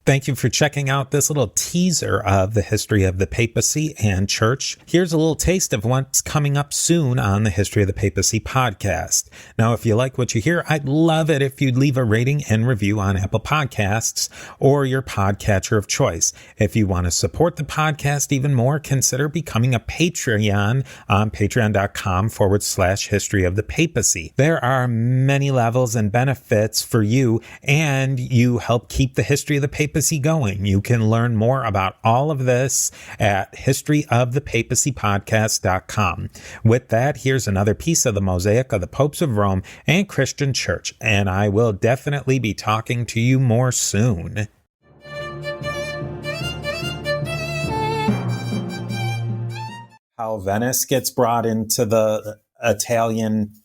Thank you for checking out this little teaser of the history of the papacy and church. Here's a little taste of what's coming up soon on the History of the Papacy podcast. Now, if you like what you hear, I'd love it if you'd leave a rating and review on Apple Podcasts or your podcatcher of choice. If you want to support the podcast even more, consider becoming a Patreon on patreon.com/history of the papacy. There are many levels and benefits for you, and you help keep the history of the papacy going. You can learn more about all of this at historyofthepapacypodcast.com. With that, here's another piece of the mosaic of the popes of Rome and Christian church, and I will definitely be talking to you more soon. How Venice gets brought into the Italian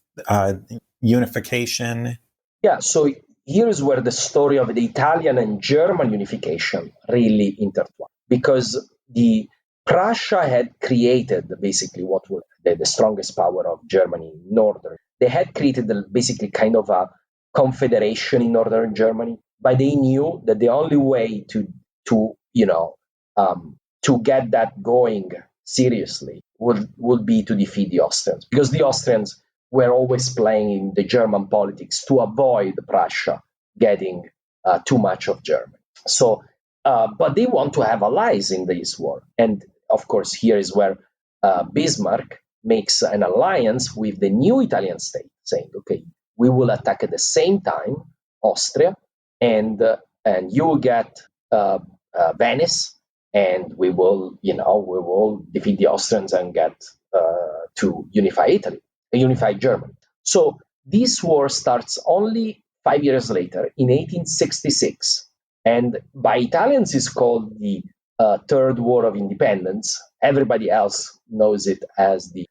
unification. Yeah, so here's where the story of the Italian and German unification really intertwine, because the Prussia had created basically what was the strongest power of Germany in northern. They had created basically kind of a confederation in northern Germany, but they knew that the only way to get that going seriously would be to defeat the Austrians, because the Austrians were always playing in the German politics to avoid Prussia getting too much of Germany. So, but they want to have allies in this war. And of course, here is where Bismarck makes an alliance with the new Italian state, saying, okay, we will attack at the same time Austria, and you will get Venice, and we will defeat the Austrians and get to unify Italy. Unified Germany. So this war starts only 5 years later, in 1866, and by Italians is called the Third War of Independence. Everybody else knows it as the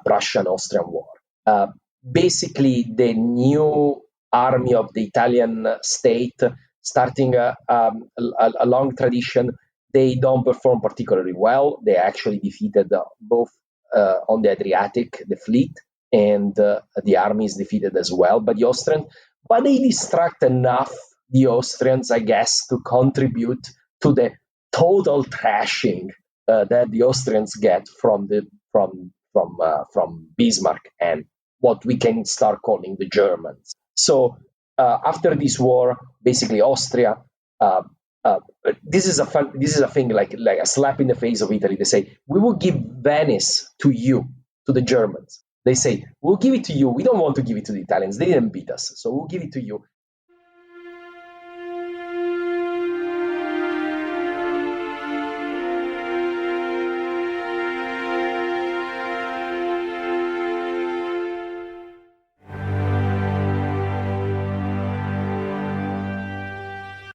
Prussian-Austrian War. Basically, the new army of the Italian state, starting a long tradition, they don't perform particularly well. They actually defeated both on the Adriatic, the fleet, and the army is defeated as well by the Austrians. But they distract enough the Austrians, I guess, to contribute to the total trashing that the Austrians get from Bismarck and what we can start calling the Germans. So after this war, basically Austria. This is a thing like a slap in the face of Italy. They say, we will give Venice to you, to the Germans. They say, we'll give it to you. We don't want to give it to the Italians. They didn't beat us, so we'll give it to you.